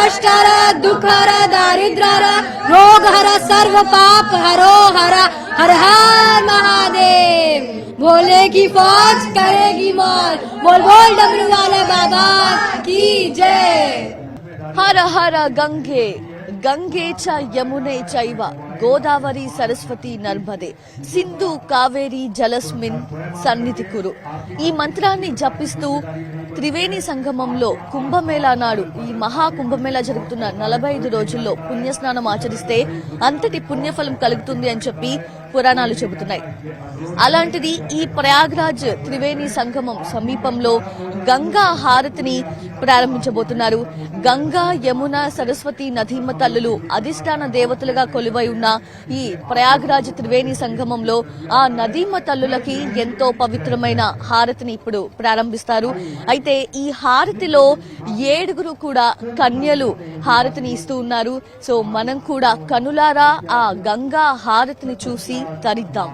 कष्ट हर दुख हर दारिद्र हर रोग हर सर्व पाप हरो हर हर हर महादेव। भोले की फौज करेगी मौज, बोल बोल डमरू वाले बाबा की जय। हर हर गंगे गंगे च यमुने चैव गोदावरी सरस्वती नर्मदे సింధు కావేరి జలస్మిన్ సన్నిధి కురు। ఈ మంత్రాన్ని జపిస్తూ త్రివేణి సంగమంలో కుంభమేళా నాడు ఈ మహా కుంభమేళా జరుగుతున్న 45 రోజుల్లో పుణ్యస్నానం ఆచరిస్తే అంతటి పుణ్యఫలం కలుగుతుంది అని చెప్పి పురాణాలు చెబుతున్నాయి। అలాంటిది ఈ ప్రయాగ్రాజ్ త్రివేణి సంగమం సమీపంలో గంగా హారతిని ప్రారంభించబోతున్నారు। గంగా యమున సరస్వతి నదీమ తల్లులు అధిష్టాన దేవతలుగా కొలువై ఉన్న ఈ ప్రయాగ్రాజ్ త్రివేణి సంగమంలో ఆ నదీమ తల్లులకి ఎంతో పవిత్రమైన హారతిని ఇప్పుడు ప్రారంభిస్తారు। అయితే ఈ హారతిలో 7 కూడా కన్యలు హారతిని ఇస్తూ ఉన్నారు। సో మనం కూడా కనులారా ఆ గంగా హారతిని చూసి తరిద్దాం।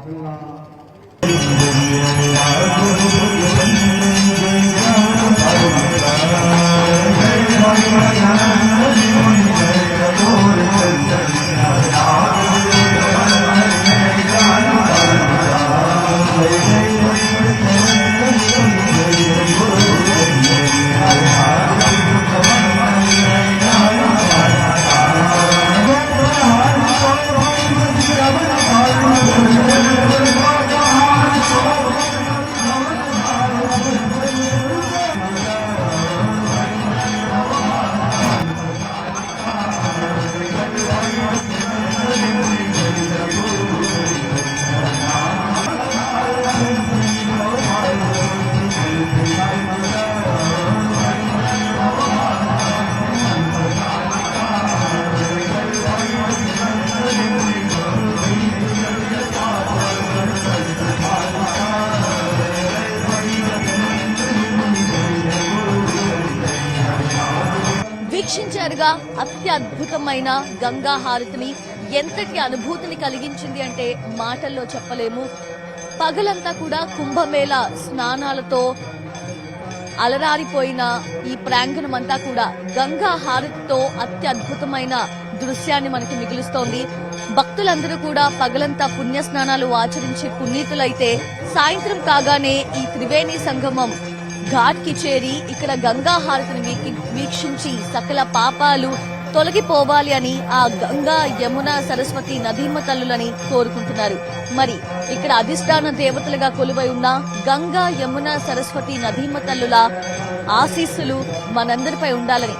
వీక్షించారుగా అత్యద్భుతమైన గంగా హారతిని ఎంతటి అనుభూతిని కలిగించింది అంటే మాటల్లో చెప్పలేము। పగలంతా కూడా కుంభమేళా స్నానాలతో అలరారిపోయిన ఈ ప్రాంగణం అంతా కూడా గంగా హారతితో అత్యద్భుతమైన దృశ్యాన్ని మనకి మిగులుస్తోంది। భక్తులందరూ కూడా పగలంతా పుణ్య స్నానాలు ఆచరించి పునీతులైతే సాయంత్రం కాగానే ఈ త్రివేణి సంగమం ఘాట్ కి చేరి ఇక్కడ గంగా హారతిని వీక్షించి సకల పాపాలు తొలగిపోవాలి అని ఆ గంగా యమున సరస్వతి నదీమ తల్లులని కోరుకుంటున్నారు। మరి ఇక్కడ అధిష్టాన దేవతలుగా కొలువై ఉన్న గంగా యమున సరస్వతి నదీమ తల్లుల ఆశీస్సులు మనందరిపై ఉండాలని